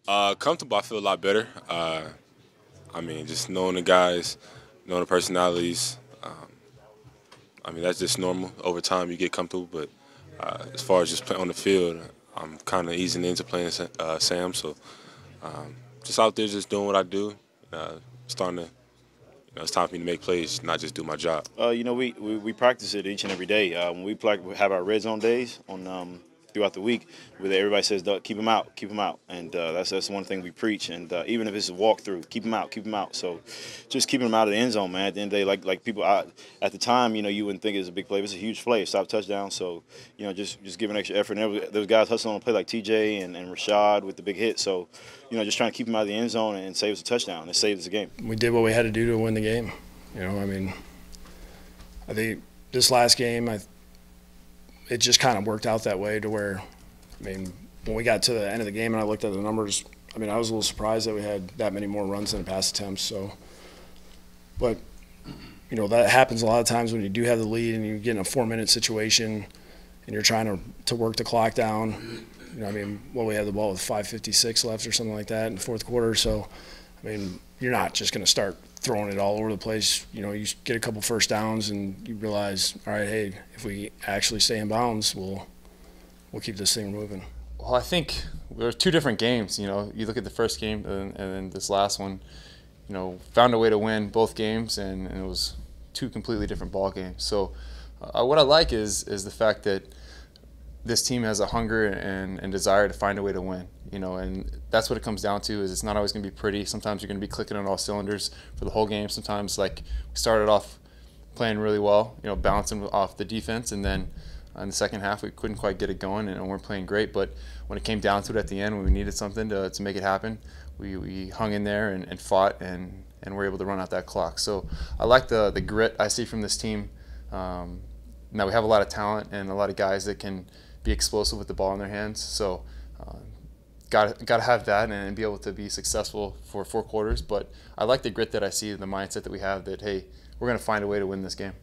Comfortable. I feel a lot better. I mean, just knowing the guys, knowing the personalities. I mean, that's just normal. Over time, you get comfortable. But as far as just playing on the field, I'm kind of easing into playing Sam. So just out there, just doing what I do. Starting to, it's time for me to make plays, not just do my job. We practice it each and every day. When we have our red zone days on throughout the week, where everybody says, keep them out, keep them out. And that's one thing we preach. And even if it's a walkthrough, keep them out, keep them out. So just keeping them out of the end zone, man. At the end of the day, like people, at the time, you wouldn't think it was a big play. But it's a huge play, stop touchdown. So, just giving extra effort. And there was guys hustling on a play like TJ and Rashad with the big hit. So, just trying to keep them out of the end zone and save us a touchdown. It saves the game. We did what we had to do to win the game. I mean, I think this last game, it just kind of worked out that way to where, I mean, when we got to the end of the game and I looked at the numbers, I mean, I was a little surprised that we had that many more runs than pass attempts. So, but, that happens a lot of times when you do have the lead and you get in a 4-minute situation and you're trying to work the clock down. I mean, we had the ball with 5:56 left or something like that in the fourth quarter. So, I mean, you're not just going to start throwing it all over the place. You get a couple first downs and you realize, all right, hey, if we actually stay in bounds, we'll keep this thing moving. Well, I think there were two different games. You look at the first game and then this last one, found a way to win both games, and it was two completely different ball games. So what I like is the fact that this team has a hunger and desire to find a way to win, and that's what it comes down to. Is it's not always going to be pretty. Sometimes you're going to be clicking on all cylinders for the whole game. Sometimes, like, we started off playing really well, bouncing off the defense, and then in the second half we couldn't quite get it going and weren't playing great. But when it came down to it at the end, when we needed something to make it happen, we hung in there and fought and were able to run out that clock. So I like the grit I see from this team. Now we have a lot of talent and a lot of guys that can be explosive with the ball in their hands. So got to have that and be able to be successful for 4 quarters. But I like the grit that I see, the mindset that we have that, hey, we're going to find a way to win this game.